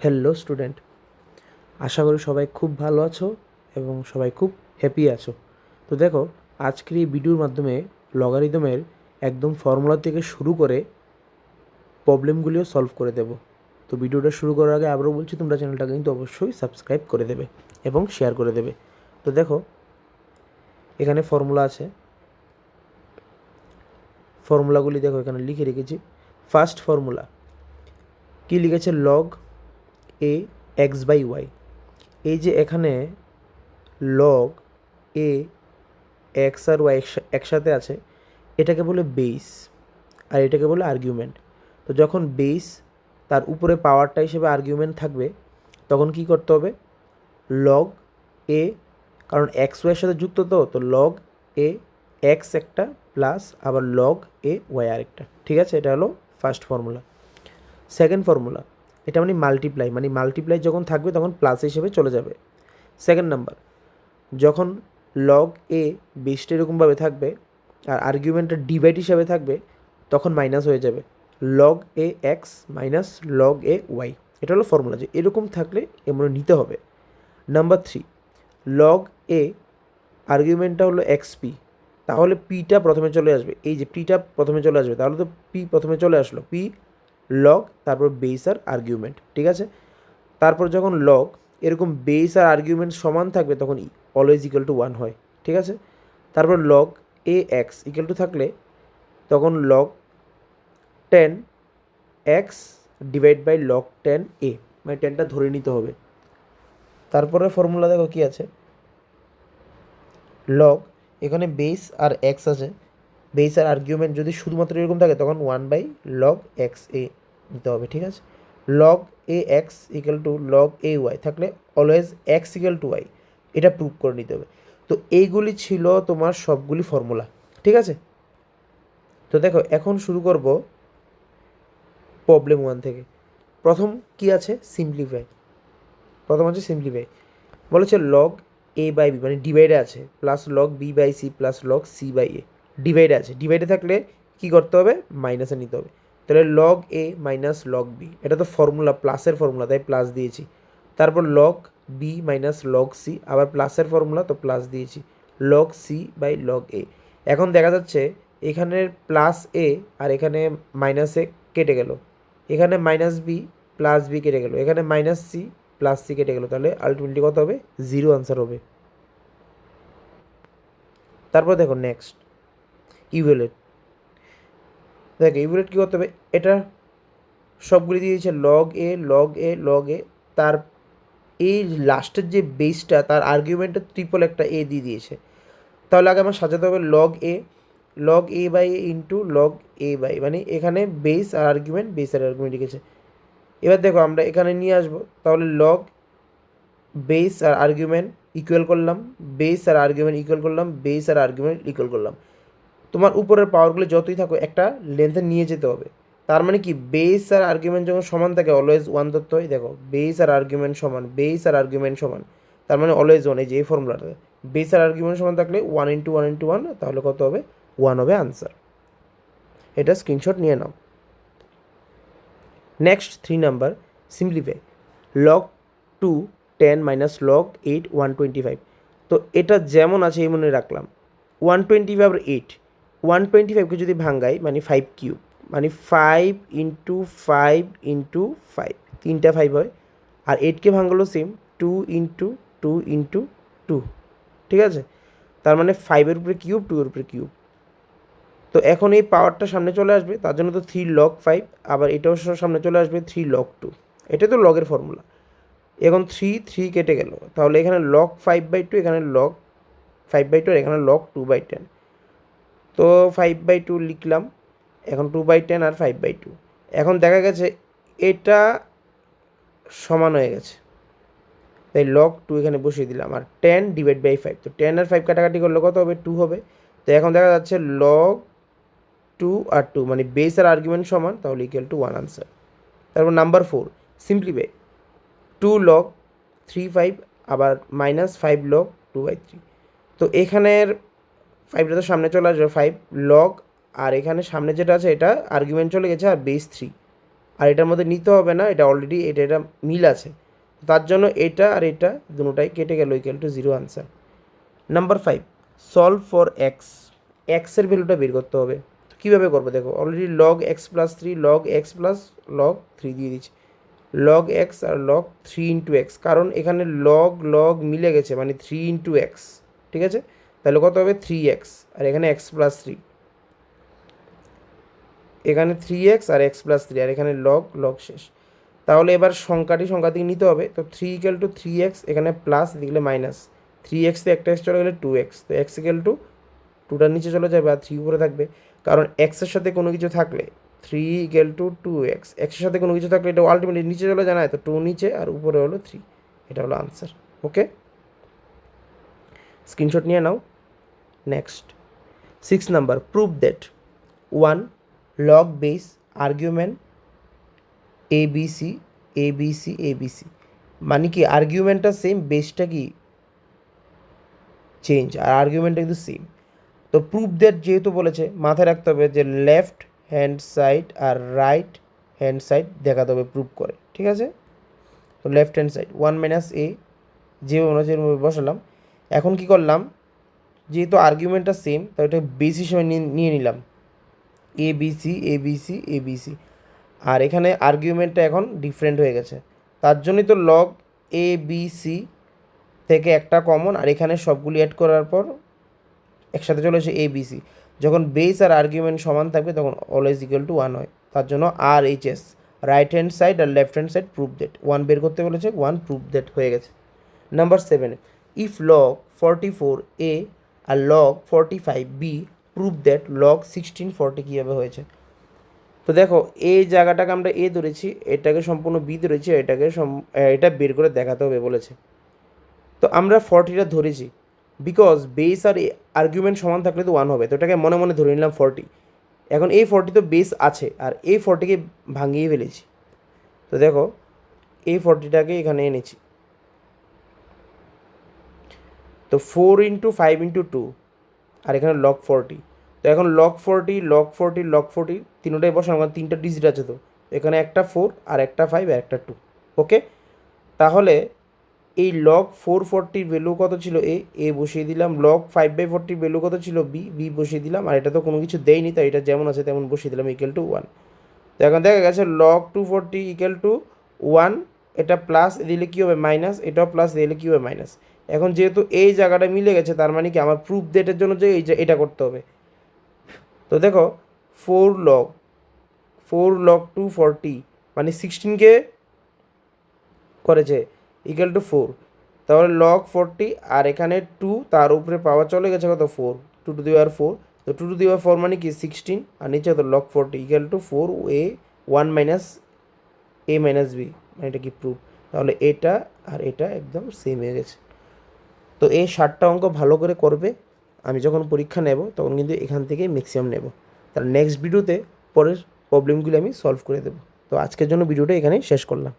Hello student, আশা করি সবাই খুব ভালো আছো এবং সবাই খুব হ্যাপি আছো। তো দেখো, আজকের এই ভিডিওর মাধ্যমে লগারিদমের একদম ফর্মুলা থেকে শুরু করে প্রবলেমগুলিও সলভ করে দেব। তো ভিডিওটা শুরু করার আগে আবারও বলছি, তোমরা চ্যানেলটাকে কিন্তু অবশ্যই সাবস্ক্রাইব করে দেবে এবং শেয়ার করে দেবে। তো দেখো, এখানে ফর্মুলা আছে, ফর্মুলাগুলি দেখো এখানে লিখে রেখেছি। ফার্স্ট ফর্মুলা কী লিখেছে? Log a x by y. এই যে এখানে লগ এ এক্স আর ওয়াই একসাথে আছে, এটাকে বলে বেস আর এটাকে বলে আর্গুমেন্ট। তো যখন বেস তার উপরে পাওয়ারটা হিসেবে আর্গুমেন্ট থাকবে, তখন কি করতে হবে? লগ এ, কারণ এক্স ওয়াইয়ের সাথে যুক্ত, তো লগ এ এক্স একটা প্লাস আবার লগ এ ওয়াই আরেকটা। ঠিক আছে, এটা হলো ফার্স্ট ফর্মুলা। সেকেন্ড ফর্মুলা, এটা মাল্টিপ্লাই যখন থাকবে তখন প্লাস হিসেবে চলে যাবে। সেকেন্ড নাম্বার, যখন লগ এ বেসটা এরকমভাবে থাকবে আর আর্গুমেন্টটা ডিভাইড হিসাবে থাকবে, তখন মাইনাস হয়ে যাবে। Log a x minus log a Y, এটা হলো ফর্মুলা, যে এরকম থাকলে এমন নিতে হবে। নাম্বার 3, লগ এ আর্গুমেন্টটা হলো এক্স পি, তাহলে পিটা প্রথমে চলে আসবে। এই যে পিটা প্রথমে চলে আসবে, তাহলে তো পি প্রথমে চলে আসলো, পি লগ তারপর বেস আর আর্গুমেন্ট। ঠিক আছে, তারপর যখন লগ এরকম বেস আর আর্গুমেন্ট সমান থাকবে, তখন অলওয়েজ ইকুয়াল টু 1 হয়। ঠিক আছে, তারপর log a x equal to থাকলে তখন log 10 x divide by log 10 a, মানে 10টা ধরে নিতে হবে। তারপরে ফর্মুলা দেখো কি আছে, লগ এখানে বেস আর এক্স আছে, বেস আর আর্গুমেন্ট যদি শুধুমাত্র এরকম থাকে তখন 1 বাই লগ এক্স এ নিতে হবে। ঠিক আছে, log a x equal to log a y থাকলে always x equal to y, এটা প্রুভ করে নিতে হবে। তো এইগুলি ছিল তোমার সবগুলি ফর্মুলা। ঠিক আছে, তো দেখো এখন শুরু করব প্রবলেম 1 থেকে। প্রথম কি আছে? সিম্পলিফাই। প্রথম আছে সিম্পলিফাই, বলেছে লগ এ বাই বি, মানে ডিভাইডে আছে, plus log b by c plus log c by a. ডিভাইডে আছে, ডিভাইডে থাকলে কি করতে হবে? মাইনাসে নিতে হবে। তাহলে log a minus log b, এটা তো ফর্মুলা, প্লাসের ফর্মুলা, তাই প্লাস দিয়েছি। তারপর log b minus log c, আবার প্লাসের ফর্মুলা, তো প্লাস দিয়েছি। Log c by log a. এখন দেখা যাচ্ছে এখানের প্লাস এ আর এখানে মাইনাস এ কেটে গেল, এখানে মাইনাস বি প্লাস বি কেটে গেল, এখানে মাইনাস সি প্লাস সি কেটে গেল, তাহলে আলটিমেটলি কত হবে? 0 আনসার হবে। তারপর দেখো নেক্সট ইভ্যালুয়েট। দেখো ইভ্যালুয়েট কী করতে হবে? এটা সবগুলি দিয়ে দিয়েছে লগ এ লগ এ লগ এ, তার এই লাস্টের যে বেসটা তার আর্গুমেন্টের ট্রিপল একটা এ দিয়ে দিয়েছে। তাহলে আগে আমার সাজাতে হবে log a by a into log a by, মানে এখানে বেস আর আর্গুমেন্ট, বেস আর আর্গুমেন্ট লিখেছে। এবার দেখো আমরা এখানে নিয়ে আসবো, তাহলে লগ বেস আর আর্গুমেন্ট ইকুয়াল করলাম, বেস আর আর্গুমেন্ট ইকুয়াল করলাম, বেস আর আর্গুমেন্ট ইকুয়াল করলাম। তোমার উপরের পাওয়ারগুলো যতই থাকো একটা লেন্থে নিয়ে যেতে হবে। তার মানে কি, বেস আর আর্গুমেন্ট যখন সমান থাকে অলওয়েজ 1 ধরতে হয়। দেখো বেস আর আর্গুমেন্ট সমান, বেস আর আর্গুমেন্ট সমান, তার মানে অলওয়েজ 1। এই যে এই ফর্মুলাটা, বেস আর আর্গুমেন্ট সমান থাকলে 1 ইন্টু 1 ইন্টু 1, তাহলে কত হবে? 1 হবে আনসার। এটা স্ক্রিনশট নিয়ে নাও। Next 3 number, simplify. Log 2 10 minus log 8 125। তো এটা যেমন আছে এই মনে রাখলাম। 125 আর 8, 125কে যদি ভাঙ্গাই মানে 5 কিউব, মানে 5 ইন্টু 5 ইন্টু 5, 3টা 5 হয়। আর 8কে ভাঙালো সেম, 2 ইন্টু 2 ইন্টু 2। ঠিক আছে, তার মানে 5-এর উপরে কিউব, 2-এর উপরে কিউব। তো এখন এই পাওয়ারটা সামনে চলে আসবে, তার জন্য তো 3 লগ 5, আবার এটাও সামনে চলে আসবে 3 লগ 2। এটা তো লগের ফর্মুলা। এখন 3 কেটে গেল, তাহলে এখানে লগ 5/2, এখানে লগ 5/2, আর এখানে লগ 2/10। তো 5/2 লিখলাম, এখন 2/10 আর 5/2। এখন দেখা গেছে এটা সমান হয়ে গেছে, তাই লগ 2 এখানে বসিয়ে দিলাম, আর 10 ডিভাইড বাই 5, তো 10 আর 5 কাটাকাটি করলে কত হবে? 2 হবে। তো এখন দেখা যাচ্ছে লগ 2 আর 2, মানে বেস আর আর্গুমেন্ট সমান, তাহলে ইকুয়াল টু 1 আনসার। তারপর নাম্বার 4, সিম্পলিফাই। 2 লগ 3/5 আবার মাইনাস 5 লগ 2/3। তো এখানের 5টা তো সামনে চলে আসবে, 5 লগ, আর এখানে সামনে যেটা আছে এটা আর্গুমেন্ট চলে গেছে, আর বেস 3, আর এটার মধ্যে নিতে হবে না, এটা অলরেডি এটা মিল আছে, তার জন্য এটা আর এটা দুটোটাই কেটে গেল, equal to 0 answer. Number 5, solve for x. এক্সের ভ্যালুটা বের করতে হবে। কীভাবে করবো দেখো, already log x plus 3, log x plus log 3 দিয়ে দিচ্ছি, লগ এক্স আর লগ 3 ইন্টু এক্স, কারণ এখানে লগ লগ মিলে গেছে মানে 3 ইন্টু এক্স, ঠিক আছে? তাহলে কত হবে 3x, আর এখানে এক্স প্লাস 3, এখানে 3x আর এক্স প্লাস 3, আর এখানে লগ লগ শেষ। তাহলে এবার সংখ্যাটি সংখ্যা থেকে নিতে হবে, তো 3 ইকুয়াল টু 3x, এখানে প্লাস দেখলে মাইনাস, 3x তো একটা এক্স চলে গেলে 2x, তো x ইকুয়াল টু 2টার নিচে চলে যাবে আর 3 উপরে থাকবে, কারণ এক্সের সাথে কোনো কিছু থাকলে 3 ইকুয়াল টু 2x, এক্সের সাথে কোনো কিছু থাকলে এটা আলটিমেটলি নিচে চলে যায় না, তো 2 নিচে আর উপরে হলো 3, এটা হলো আনসার। ওকে, স্ক্রিনশট নিয়ে নাও। Next 6 number, prove that 1 log base argument ABC, মানে কি আর্গুমেন্টটা সেম, বেসটা কি চেঞ্জ, আর আর্গুমেন্টটা কিন্তু সেম। তো প্রুভ দ্যাট যেহেতু বলেছে, মাথায় রাখতে হবে যে লেফট হ্যান্ড সাইড আর রাইট হ্যান্ড সাইড দেখাতে হবে প্রুভ করে, ঠিক আছে? তো লেফট হ্যান্ড সাইড 1 মাইনাস এ, যেভাবে বসালাম। এখন কি করলাম, যেহেতু আর্গুমেন্টটা সেম, তো এটা বেস হিসেবে নিয়ে নিলাম ABC, আর এখানে আর্গুমেন্টটা এখন ডিফারেন্ট হয়ে গেছে, তার জন্যই তো লগ ABC থেকে একটা কমন, আর এখানে সবগুলি অ্যাড করার পর একসাথে চলে এসে ABC। যখন বেস আর আর্গুমেন্ট সমান থাকবে তখন অলওয়েজ ইকুয়াল টু 1 হয়, তার জন্য RHS, রাইট হ্যান্ড সাইড আর left hand side prove that, 1 বের করতে বলেছে, 1 প্রুভ দ্যাট হয়ে গেছে। নাম্বার 7, ইফ লগ 44A আর log 45B prove that log 1640 কীভাবে হয়েছে। তো দেখো এই জায়গাটাকে আমরা এ ধরেছি, এটাকে সম্পূর্ণ বি ধরেছি, এটা বের করে দেখাতে হবে বলেছে। তো আমরা 40টা ধরেছি, বিকজ বেস আর আর্গুমেন্ট সমান থাকলে তো 1 হবে, তো এটাকে মনে মনে ধরে নিলাম 40। এখন এই 40 তো বেস আছে, আর এই 40কে ভাঙিয়ে ফেলেছি। তো দেখো এই 40টাকে এখানে এনেছি, তো 4 ইন্টু 5 ইন্টু 2, আর এখানে লগ 40। তো এখন লগ 40 তিনটাই বসানো, কারণ 3টা ডিজিট আছে, তো এখানে একটা 4 আর একটা 5 আর একটা 2। ওকে, তাহলে এই লগ 440 ভ্যালু কত ছিল এ বসিয়ে দিলাম, লগ 5/40 ভ্যালু কত ছিল বি বসিয়ে দিলাম, আর এটা তো কোনো কিছু দেয়নি, তাই এটা যেমন আছে তেমন বসিয়ে দিলাম, ইকুয়াল টু 1। তো এখন দেখা গেছে লগ 240 ইকুয়াল টু 1, এটা প্লাস দিলে কী হবে মাইনাস, এটাও প্লাস দিলে কী হবে মাইনাস। এখন যেহেতু এই জায়গাটা মিলে গেছে, তার মানে কি আমার প্রুফ ডেটের জন্য যে এটা করতে হবে। তো দেখো 4 লগ 240 মানে 16কে করেছে, ইকুয়াল টু 4, তাহলে লগ 40 আর এখানে 2, তার উপরে পাওয়ার চলে গেছে কত 4, 2 টু দি পাওয়ার 4, তো 2 টু দি পাওয়ার 4 মানে কি 16, আর নিচে তো log 40 equal to 4A 1 minus A minus B, মানে এটা কি প্রুফ। তাহলে এটা আর এটা একদম সেম হয়ে গেছে। তো এই 60টা অঙ্ক ভালো করে করবে, আমি যখন পরীক্ষা নেব তখন কিন্তু এখান থেকে ম্যাক্সিমাম নেব, তার নেক্সট ভিডিওতে পরের প্রবলেমগুলি আমি সলভ করে দেবো। তো আজকের জন্য ভিডিওটা এখানেই শেষ করলাম।